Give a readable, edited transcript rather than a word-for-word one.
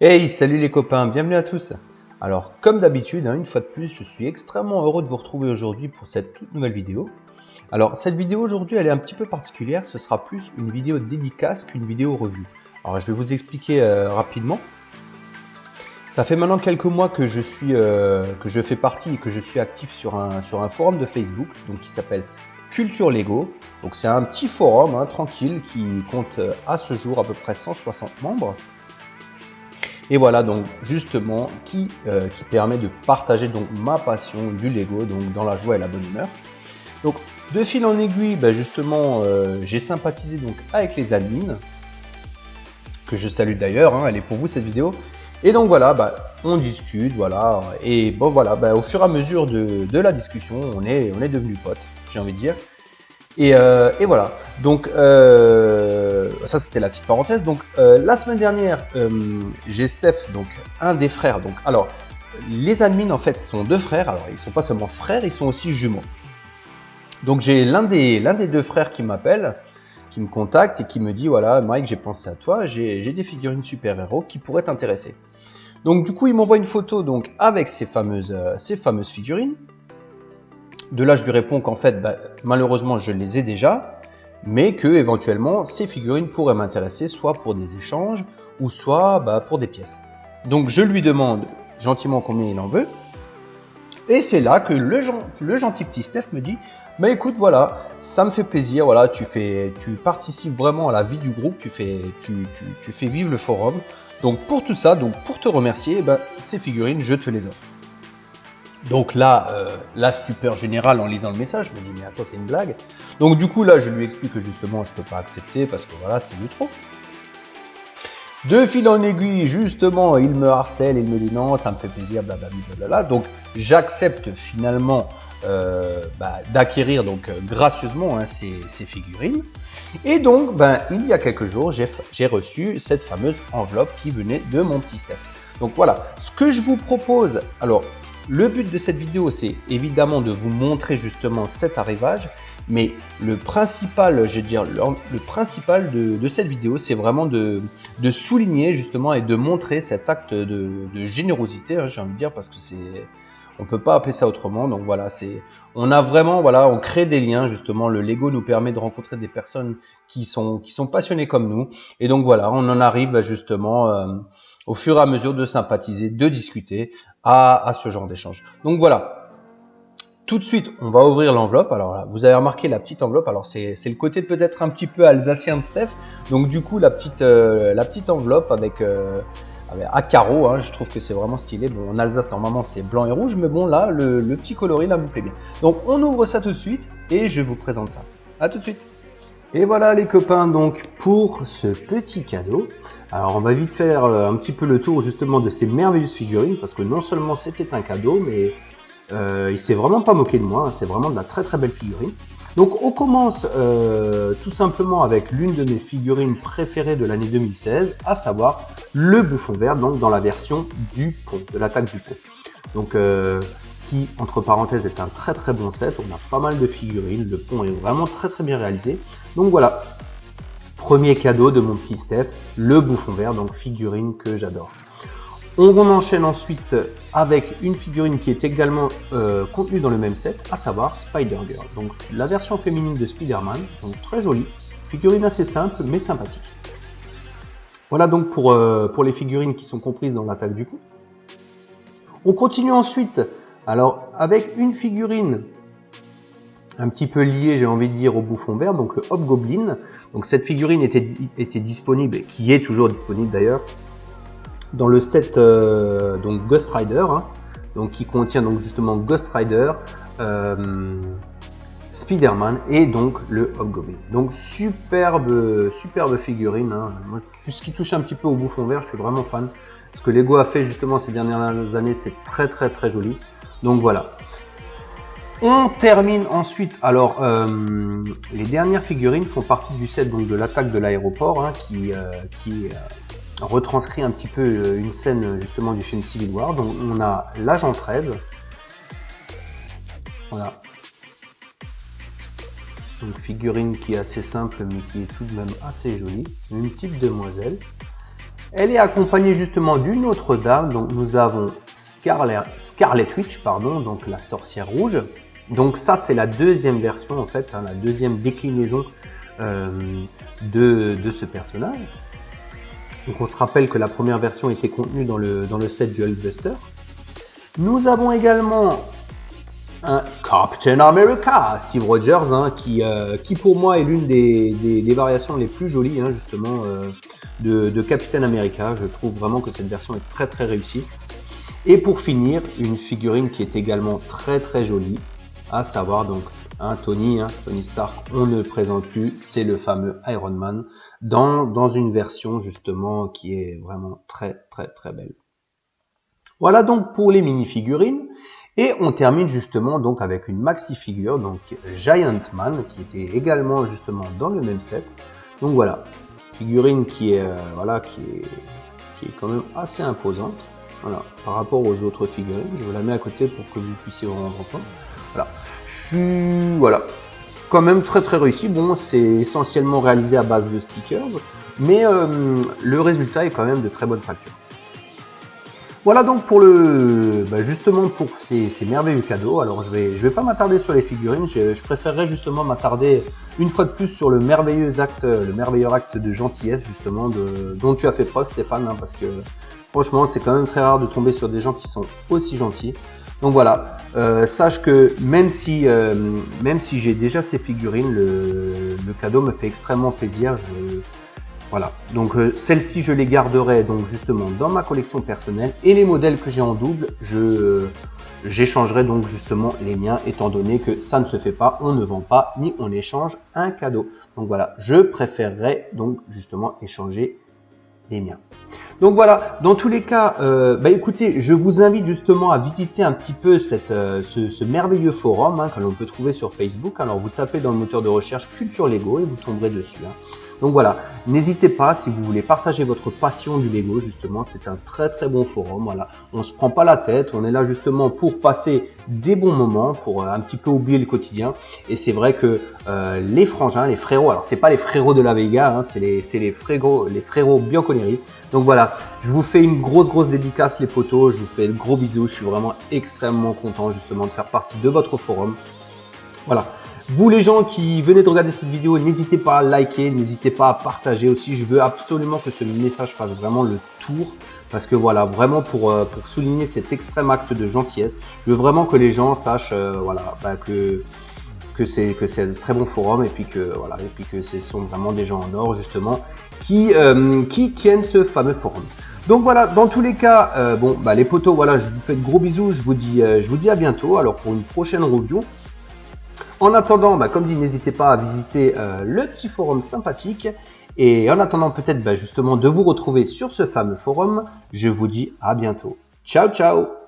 Hey, salut les copains, bienvenue à tous. Alors, comme d'habitude, une fois de plus, je suis extrêmement heureux de vous retrouver aujourd'hui pour cette toute nouvelle vidéo. Alors, cette vidéo aujourd'hui, elle est un petit peu particulière, ce sera plus une vidéo dédicace qu'une vidéo revue. Alors, je vais vous expliquer rapidement. Ça fait maintenant quelques mois que je fais partie et que je suis actif sur un forum de Facebook, donc qui s'appelle Culture Lego. Donc, c'est un petit forum tranquille qui compte à ce jour à peu près 160 membres. Et voilà donc justement qui permet de partager donc ma passion du Lego donc dans la joie et la bonne humeur. Donc de fil en aiguille, justement j'ai sympathisé donc avec les admins que je salue d'ailleurs, elle est pour vous cette vidéo. Et donc voilà, on discute, voilà, et bon voilà, au fur et à mesure de la discussion, on est devenus potes, j'ai envie de dire. Et voilà. Donc ça c'était la petite parenthèse. Donc la semaine dernière, j'ai Steph, donc un des frères. Donc alors les admins en fait sont deux frères. Alors ils sont pas seulement frères, ils sont aussi jumeaux. Donc j'ai l'un des deux frères qui m'appelle, qui me contacte et qui me dit voilà Mike, j'ai pensé à toi, j'ai des figurines super-héros qui pourraient t'intéresser. Donc du coup il m'envoie une photo donc avec ces fameuses figurines. De là, je lui réponds qu'en fait, malheureusement, je les ai déjà, mais que éventuellement, ces figurines pourraient m'intéresser soit pour des échanges ou soit pour des pièces. Donc, je lui demande gentiment combien il en veut, et c'est là que le gentil petit Steph me dit écoute, voilà, ça me fait plaisir, voilà, tu participes vraiment à la vie du groupe, tu fais vivre le forum. Donc, pour tout ça, donc pour te remercier, ces figurines, je te les offre. Donc là, la stupeur générale en lisant le message, je me dis mais attends, c'est une blague. Donc du coup là, je lui explique que justement je peux pas accepter parce que voilà, c'est du trop. De fil en aiguille, justement, il me harcèle, il me dit non, ça me fait plaisir, blablabla. Donc j'accepte finalement d'acquérir donc gracieusement ces figurines. Et donc il y a quelques jours, j'ai reçu cette fameuse enveloppe qui venait de mon petit Steph. Donc voilà, ce que je vous propose, alors le but de cette vidéo, c'est évidemment de vous montrer justement cet arrivage, mais le principal, je veux dire, le principal de cette vidéo, c'est vraiment de souligner justement et de montrer cet acte de générosité, j'ai envie de dire, parce que on peut pas appeler ça autrement. Donc voilà, on a vraiment, voilà, on crée des liens justement. Le Lego nous permet de rencontrer des personnes qui sont passionnées comme nous, et donc voilà, on en arrive justement au fur et à mesure de sympathiser, de discuter à ce genre d'échange. Donc voilà, tout de suite, on va ouvrir l'enveloppe. Alors là, vous avez remarqué la petite enveloppe. Alors c'est le côté peut-être un petit peu alsacien de Steph. Donc du coup, la petite enveloppe avec à carreaux, je trouve que c'est vraiment stylé. Bon, en Alsace, normalement, c'est blanc et rouge, mais bon, là, le petit coloris, là, me plaît bien. Donc on ouvre ça tout de suite et je vous présente ça. À tout de suite. Et voilà les copains, donc pour ce petit cadeau, alors on va vite faire un petit peu le tour justement de ces merveilleuses figurines, parce que non seulement c'était un cadeau, mais il s'est vraiment pas moqué de moi, c'est vraiment de la très très belle figurine. Donc on commence tout simplement avec l'une de mes figurines préférées de l'année 2016, à savoir le Bouffon Vert, donc dans la version du pont, de l'attaque du pont. Donc qui, entre parenthèses, est un très très bon set. On a pas mal de figurines, le pont est vraiment très très bien réalisé. Donc voilà, premier cadeau de mon petit Steph, le Bouffon Vert, donc figurine que j'adore. On enchaîne ensuite avec une figurine qui est également contenue dans le même set, à savoir Spider-Girl, donc la version féminine de Spider-Man, donc très jolie, figurine assez simple mais sympathique. Voilà donc pour les figurines qui sont comprises dans l'attaque du pont. On continue ensuite, alors avec une figurine un petit peu liée, j'ai envie de dire, au Bouffon Vert, donc le Hobgoblin. Donc cette figurine était disponible, et qui est toujours disponible d'ailleurs, dans le set donc Ghost Rider, donc qui contient donc justement Ghost Rider, Spider-Man et donc le Hobgoblin. Donc superbe figurine. Moi, tout ce qui touche un petit peu au Bouffon Vert, je suis vraiment fan. Ce que Lego a fait justement ces dernières années, c'est très très très joli. Donc voilà. On termine ensuite, alors les dernières figurines font partie du set donc de l'attaque de l'aéroport, qui retranscrit un petit peu une scène justement du film Civil War. Donc on a l'agent 13, voilà, une figurine qui est assez simple mais qui est tout de même assez jolie, une petite demoiselle. Elle est accompagnée justement d'une autre dame, donc nous avons Scarlet Witch, pardon, donc la sorcière rouge. Donc ça c'est la deuxième version en fait, hein, la deuxième déclinaison de ce personnage. Donc on se rappelle que la première version était contenue dans le set du Hulkbuster. Nous avons également un Captain America, Steve Rogers, hein, qui pour moi est l'une des variations les plus jolies hein, justement de Captain America. Je trouve vraiment que cette version est très très réussie. Et pour finir, une figurine qui est également très très jolie, à savoir donc Tony Stark, on ne le présente plus, c'est le fameux Iron Man dans une version justement qui est vraiment très très très belle. Voilà donc pour les mini-figurines. Et on termine justement donc avec une maxi-figure, donc Giant Man, qui était également justement dans le même set. Donc voilà, figurine qui est quand même assez imposante. Voilà, par rapport aux autres figurines, je vous la mets à côté pour que vous puissiez vous rendre compte. Voilà, quand même très très réussi. Bon, c'est essentiellement réalisé à base de stickers, mais le résultat est quand même de très bonne facture. Voilà donc pour justement pour ces merveilleux cadeaux. Alors je vais pas m'attarder sur les figurines, je préférerais justement m'attarder une fois de plus sur le merveilleux acte de gentillesse justement dont tu as fait preuve Stéphane, hein, parce que franchement c'est quand même très rare de tomber sur des gens qui sont aussi gentils. Donc voilà, sache que même si j'ai déjà ces figurines, le cadeau me fait extrêmement plaisir. Voilà, donc celles-ci je les garderai donc justement dans ma collection personnelle et les modèles que j'ai en double, j'échangerai donc justement les miens étant donné que ça ne se fait pas, on ne vend pas ni on échange un cadeau. Donc voilà, je préférerais donc justement échanger les miens. Donc voilà, dans tous les cas, écoutez, je vous invite justement à visiter un petit peu ce merveilleux forum hein, que l'on peut trouver sur Facebook. Alors vous tapez dans le moteur de recherche Culture Lego et vous tomberez dessus. Hein. Donc voilà, n'hésitez pas si vous voulez partager votre passion du Lego, justement, c'est un très très bon forum. Voilà, on se prend pas la tête, on est là justement pour passer des bons moments, pour un petit peu oublier le quotidien. Et c'est vrai que les frangins, les frérots, alors c'est pas les frérots de la Vega, hein, c'est les frérots Bianconeri. Donc voilà, je vous fais une grosse dédicace les potos, je vous fais de gros bisous, je suis vraiment extrêmement content justement de faire partie de votre forum. Voilà. Vous les gens qui venez de regarder cette vidéo, n'hésitez pas à liker, n'hésitez pas à partager aussi. Je veux absolument que ce message fasse vraiment le tour. Parce que voilà, vraiment pour souligner cet extrême acte de gentillesse, je veux vraiment que les gens sachent que c'est un très bon forum et puis que ce sont vraiment des gens en or justement qui tiennent ce fameux forum. Donc voilà, dans tous les cas, les potos, voilà, je vous fais de gros bisous, je vous dis à bientôt. Alors pour une prochaine review. En attendant, comme dit, n'hésitez pas à visiter le petit forum sympathique. Et en attendant peut-être justement de vous retrouver sur ce fameux forum, je vous dis à bientôt. Ciao, ciao!